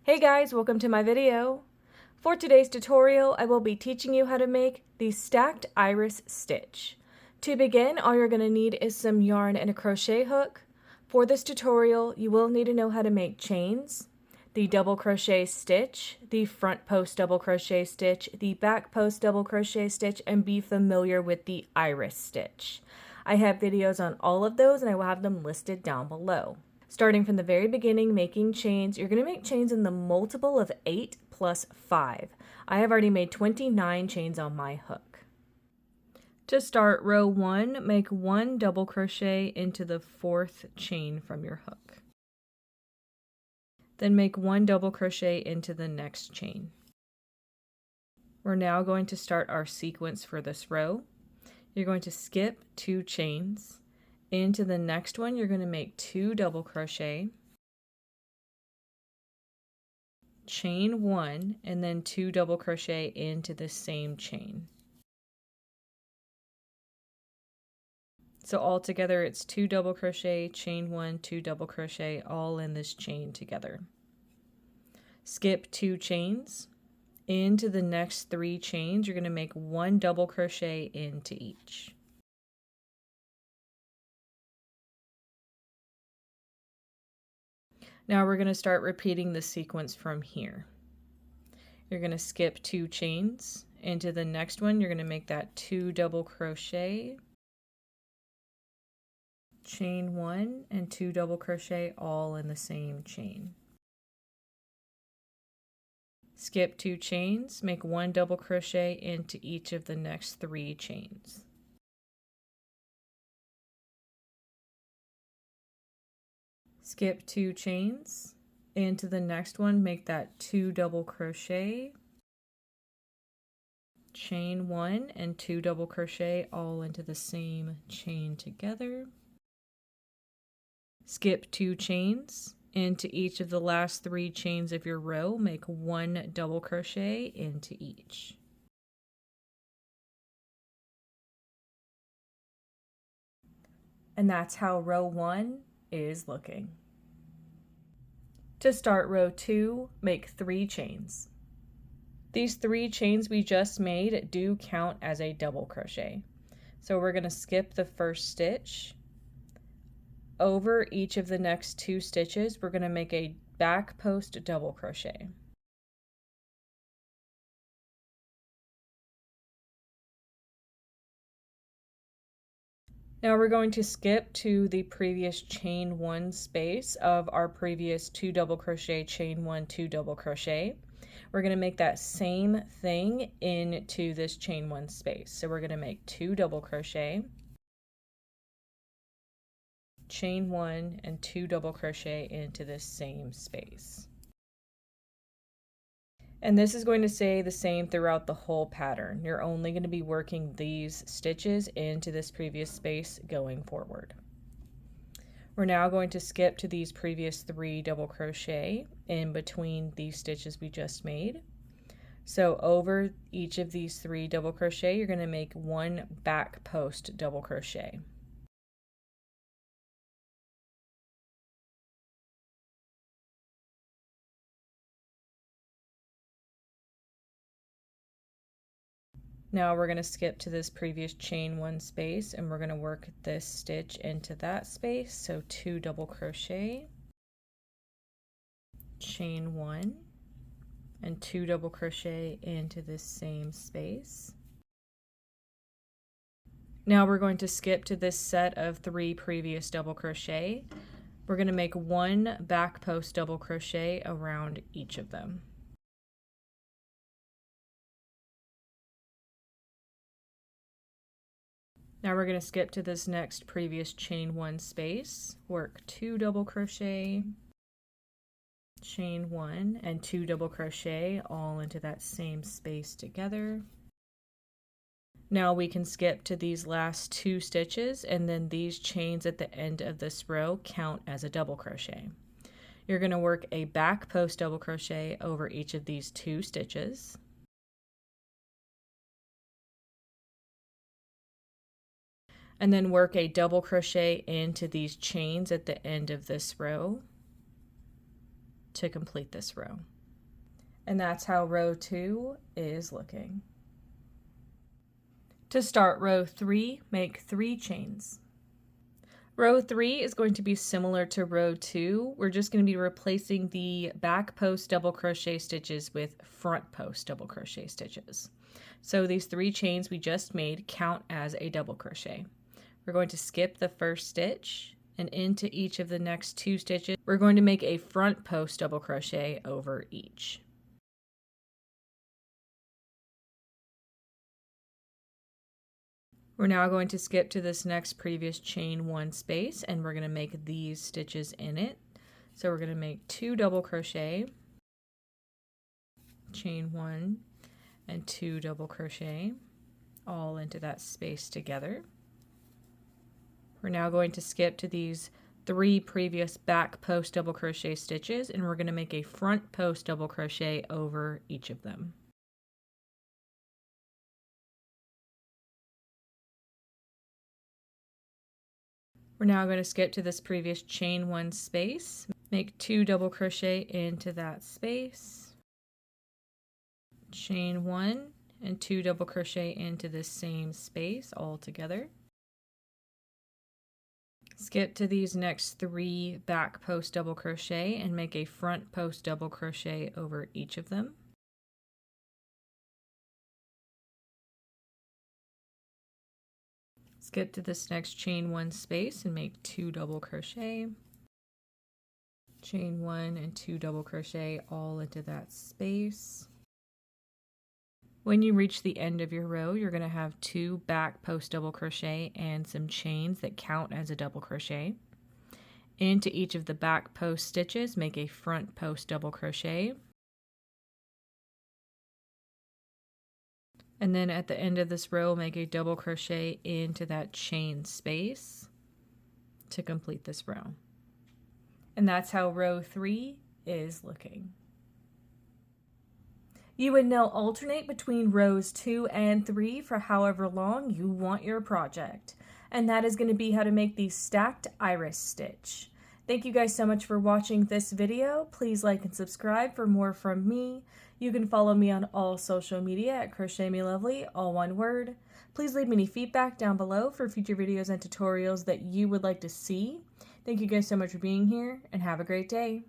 Hey guys, welcome to my video. For today's tutorial, I will be teaching you how to make the stacked iris stitch. To begin, all you're going to need is some yarn and a crochet hook. For this tutorial, you will need to know how to make chains, the double crochet stitch, the front post double crochet stitch, the back post double crochet stitch, and be familiar with the iris stitch. I have videos on all of those and I will have them listed down below. Starting from the very beginning, making chains, you're going to make chains in the multiple of 8 plus 5. I have already made 29 chains on my hook. To start row 1, make 1 double crochet into the 4th chain from your hook. Then make 1 double crochet into the next chain. We're now going to start our sequence for this row. You're going to skip 2 chains. Into the next one, you're going to make 2 double crochet, chain 1, and then 2 double crochet into the same chain. So all together it's 2 double crochet, chain 1, 2 double crochet, all in this chain together. Skip 2 chains. Into the next 3 chains, you're going to make 1 double crochet into each. Now we're going to start repeating the sequence from here. You're going to skip 2 chains. Into the next one, you're going to make that 2 double crochet, chain 1, and 2 double crochet all in the same chain. Skip 2 chains, make 1 double crochet into each of the next 3 chains. Skip 2 chains, into the next one, make that 2 double crochet, chain 1, and 2 double crochet all into the same chain together. Skip 2 chains, into each of the last 3 chains of your row, make 1 double crochet into each. And that's how row 1 is looking. To start row 2, make 3 chains. These 3 chains we just made do count as a double crochet. So we're going to skip the first stitch. Over each of the next 2 stitches, we're going to make a back post double crochet. Now we're going to skip to the previous chain 1 space of our previous 2 double crochet, chain 1, 2 double crochet. We're going to make that same thing into this chain 1 space. So we're going to make 2 double crochet, chain 1, and 2 double crochet into this same space. And this is going to stay the same throughout the whole pattern. You're only going to be working these stitches into this previous space going forward. We're now going to skip to these previous 3 double crochet in between these stitches we just made. So over each of these 3 double crochet, you're going to make 1 back post double crochet. Now we're going to skip to this previous chain 1 space and we're going to work this stitch into that space. So 2 double crochet, chain 1, and 2 double crochet into this same space. Now we're going to skip to this set of 3 previous double crochet. We're going to make 1 back post double crochet around each of them. Now we're going to skip to this next previous chain 1 space, work 2 double crochet, chain 1, and 2 double crochet all into that same space together. Now we can skip to these last 2 stitches, and then these chains at the end of this row count as a double crochet. You're going to work a back post double crochet over each of these 2 stitches. And then work a double crochet into these chains at the end of this row. to complete this row. And that's how row 2 is looking. To start row 3, make 3 chains. Row 3 is going to be similar to row 2. We're just going to be replacing the back post double crochet stitches with front post double crochet stitches. So these 3 chains we just made count as a double crochet. We're going to skip the first stitch, and into each of the next 2 stitches we're going to make a front post double crochet over each. We're now going to skip to this next previous chain 1 space, and we're going to make these stitches in it. So we're going to make 2 double crochet, chain 1 and 2 double crochet all into that space together. We're now going to skip to these 3 previous back post double crochet stitches, and we're going to make a front post double crochet over each of them. We're now going to skip to this previous chain 1 space, make 2 double crochet into that space, chain 1 and 2 double crochet into this same space all together. Skip to these next 3 back post double crochet and make a front post double crochet over each of them. Skip to this next chain 1 space and make 2 double crochet, chain 1 and 2 double crochet all into that space. When you reach the end of your row, you're going to have 2 back post double crochet and some chains that count as a double crochet. Into each of the back post stitches, make a front post double crochet. And then at the end of this row, make a double crochet into that chain space to complete this row. And that's how row 3 is looking. You would now alternate between rows 2 and 3 for however long you want your project. And that is going to be how to make the stacked iris stitch. Thank you guys so much for watching this video. Please like and subscribe for more from me. You can follow me on all social media at crochetmelovely, all one word. Please leave me any feedback down below for future videos and tutorials that you would like to see. Thank you guys so much for being here, and have a great day.